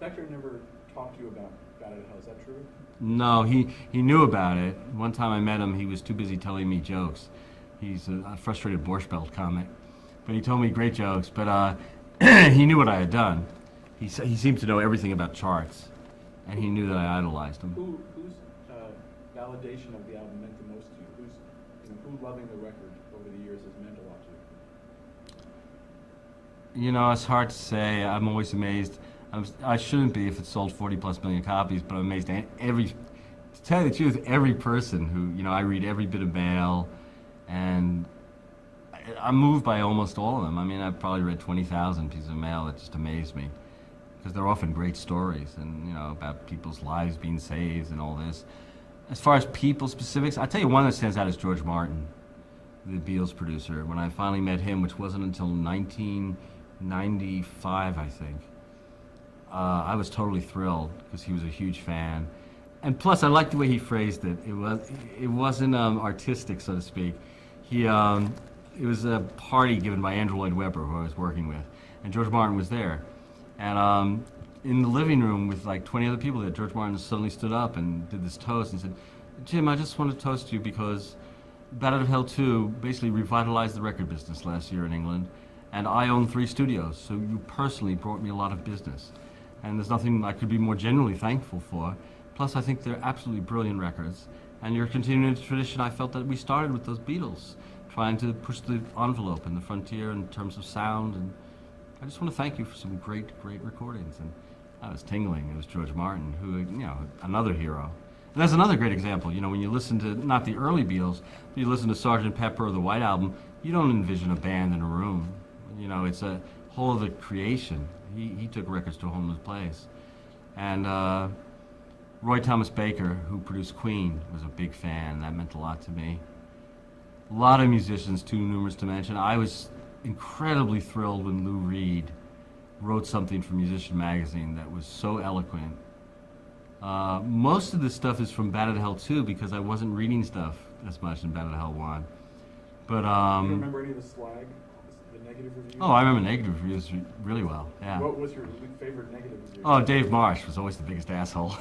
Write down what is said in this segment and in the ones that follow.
Spector never talked to you about Bat Out of Hell. Is that true? No, he knew about it. One time I met him, he was too busy telling me jokes. He's a frustrated Borscht Belt comic. But he told me great jokes, but he knew what I had done. He seemed to know everything about charts, and he knew that I idolized him. Whose validation of the album meant the most to you? Who loving the record over the years has meant a lot to you? You know, it's hard to say. I'm always amazed. I shouldn't be if it sold 40+ million copies, but I'm amazed at to tell you the truth, every person who, I read every bit of mail, and I'm moved by almost all of them. I mean, I've probably read 20,000 pieces of mail that just amaze me, because they're often great stories, and, about people's lives being saved and all this. As far as people specifics, I'll tell you one that stands out is George Martin, the Beatles producer. When I finally met him, which wasn't until 1995, I think, I was totally thrilled because he was a huge fan. And plus, I liked the way he phrased it. It wasn't artistic, so to speak. It was a party given by Andrew Lloyd Webber, who I was working with, and George Martin was there. And in the living room with like 20 other people there, George Martin suddenly stood up and did this toast and said, "Jim, I just want to toast you because Bat Out of Hell 2 basically revitalized the record business last year in England, and I own 3 studios, so you personally brought me a lot of business. And there's nothing I could be more genuinely thankful for. Plus, I think they're absolutely brilliant records. And you're continuing the tradition I felt that we started with those Beatles, trying to push the envelope and the frontier in terms of sound. And I just want to thank you for some great, great recordings." And I was tingling. It was George Martin, who, another hero. And that's another great example. When you listen to, not the early Beatles, but you listen to Sgt. Pepper or the White Album, you don't envision a band in a room. It's a whole other creation. He took records to a whole new place. And Roy Thomas Baker, who produced Queen, was a big fan. That meant a lot to me. A lot of musicians, too numerous to mention. I was incredibly thrilled when Lou Reed wrote something for Musician Magazine that was so eloquent. Most of this stuff is from Bat Out of Hell 2 because I wasn't reading stuff as much in Bat Out of Hell 1. But do you remember any of the slag, the negative reviews? Oh, I remember negative reviews really well. Yeah. What was your favorite negative review? Oh, Dave Marsh was always the biggest asshole.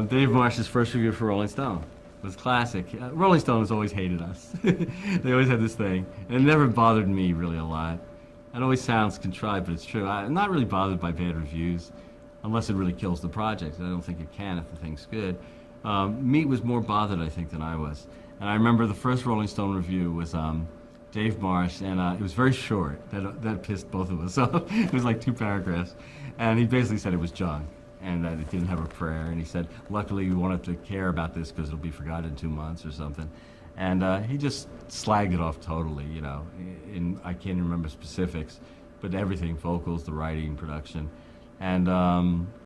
Dave Marsh's first review for Rolling Stone was classic. Rolling Stone has always hated us. They always had this thing, and it never bothered me really a lot. It always sounds contrived, but it's true. I'm not really bothered by bad reviews, unless it really kills the project. I don't think it can if the thing's good. Meat was more bothered, I think, than I was. And I remember the first Rolling Stone review was Dave Marsh, and it was very short. That pissed both of us off. It was like 2 paragraphs. And he basically said it was junk, and that it didn't have a prayer. And he said, luckily we won't have to care about this because it'll be forgotten in 2 months or something. And he just slagged it off totally, I can't remember specifics, but everything, vocals, the writing, production. And